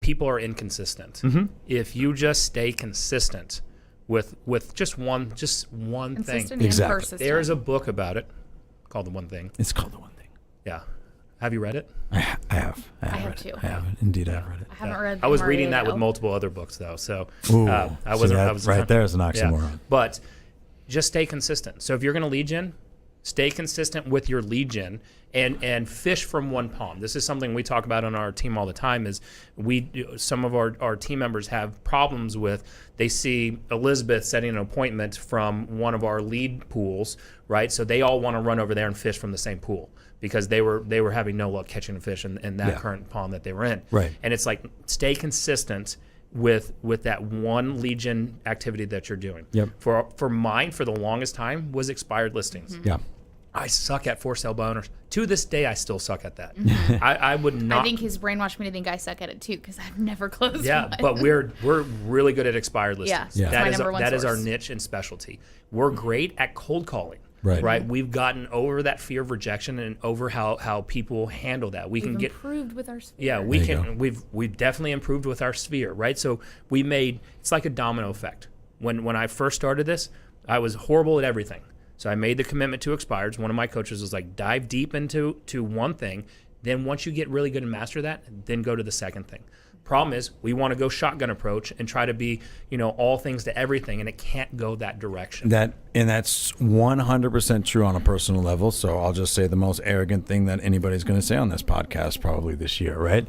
people are inconsistent. If you just stay consistent with just one thing. Consistent Exactly. and persistent. There's a book about it called The One Thing. It's called The One Thing. Yeah. Have you read it? I have. I have read too. it. I have. Indeed, I've read it. I haven't read. I was the reading that Mario. with multiple other books though, so Ooh, I see wasn't. that I was right there is an oxymoron. But just stay consistent. So if you're going to lead gen, stay consistent with your lead gen and fish from one pond. This is something we talk about on our team all the time. Is some of our team members have problems with. They see Elizabeth setting an appointment from one of our lead pools, right? So they all want to run over there and fish from the same pool, because they were having no luck catching a fish in that current pond that they were in. Right. And it's like, stay consistent with that one lead gen activity that you're doing. Yep. For mine, for the longest time, was expired listings. Yeah. I suck at for sale by owners. To this day, I still suck at that. I would not. I think he's brainwashed me to think I suck at it too, because I've never closed one. But we're really good at expired listings. Yeah. That my is number one that is our source. niche and specialty. We're great at cold calling. Right. We've gotten over that fear of rejection and over how people handle that. We We've can get improved with our sphere. Yeah, we There you can. We've definitely improved with our sphere, right? So it's like a domino effect. When I first started this, I was horrible at everything. So I made the commitment to expireds. One of my coaches was like, dive deep into one thing. Then once you get really good and master that, then go to the second thing. Problem is, we want to go shotgun approach and try to be, all things to everything, and it can't go that direction. That's 100% true on a personal level. So I'll just say the most arrogant thing that anybody's going to say on this podcast probably this year, right?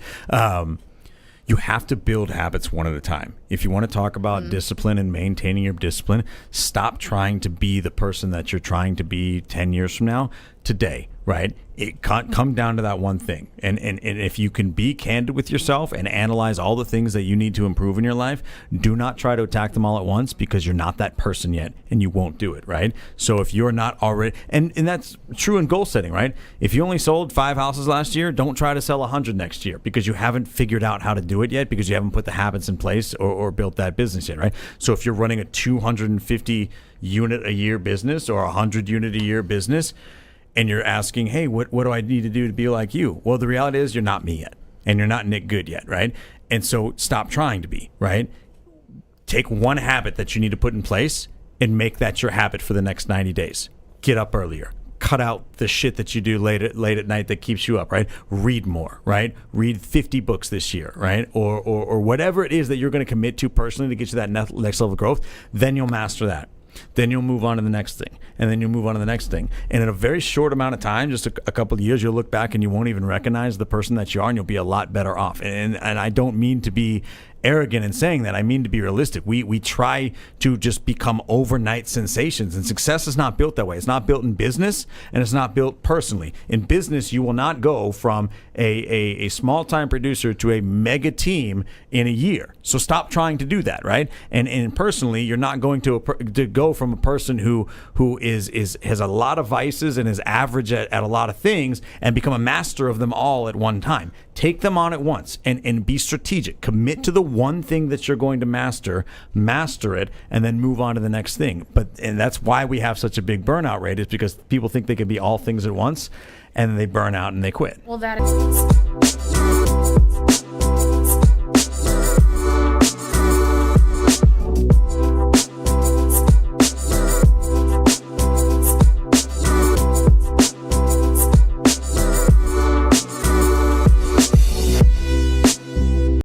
You have to build habits one at a time. If you want to talk about discipline and maintaining your discipline, stop trying to be the person that you're trying to be 10 years from now, today, right? It can't come down to that one thing. And if you can be candid with yourself and analyze all the things that you need to improve in your life, do not try to attack them all at once, because you're not that person yet and you won't do it, right? So if you're not already, and that's true in goal setting, right? If you only sold 5 houses last year, don't try to sell 100 next year, because you haven't figured out how to do it yet, because you haven't put the habits in place or built that business yet, right? So if you're running a 250 unit a year business or 100 unit a year business, and you're asking, hey, what do I need to do to be like you? Well, the reality is you're not me yet, and you're not Nick Good yet, right? And so stop trying to be, right? Take one habit that you need to put in place and make that your habit for the next 90 days. Get up earlier. Cut out the shit that you do late at night that keeps you up, right? Read more, right? Read 50 books this year, right? Or whatever it is that you're going to commit to personally to get you that next level of growth. Then you'll master that. Then you'll move on to the next thing, and then you'll move on to the next thing. And in a very short amount of time, just a couple of years, you'll look back and you won't even recognize the person that you are, and you'll be a lot better off. And I don't mean to be arrogant in saying that. I mean to be realistic. We try to just become overnight sensations, and success is not built that way. It's not built in business, and it's not built personally. In business, you will not go from a small-time producer to a mega team in a year. So stop trying to do that, right? And personally, you're not going to go from a person who has a lot of vices and is average at a lot of things and become a master of them all at one time. Take them on at once and be strategic. Commit to the one thing that you're going to master it, and then move on to the next thing. And that's why we have such a big burnout rate, is because people think they can be all things at once, and they burn out and they quit. Well, that is.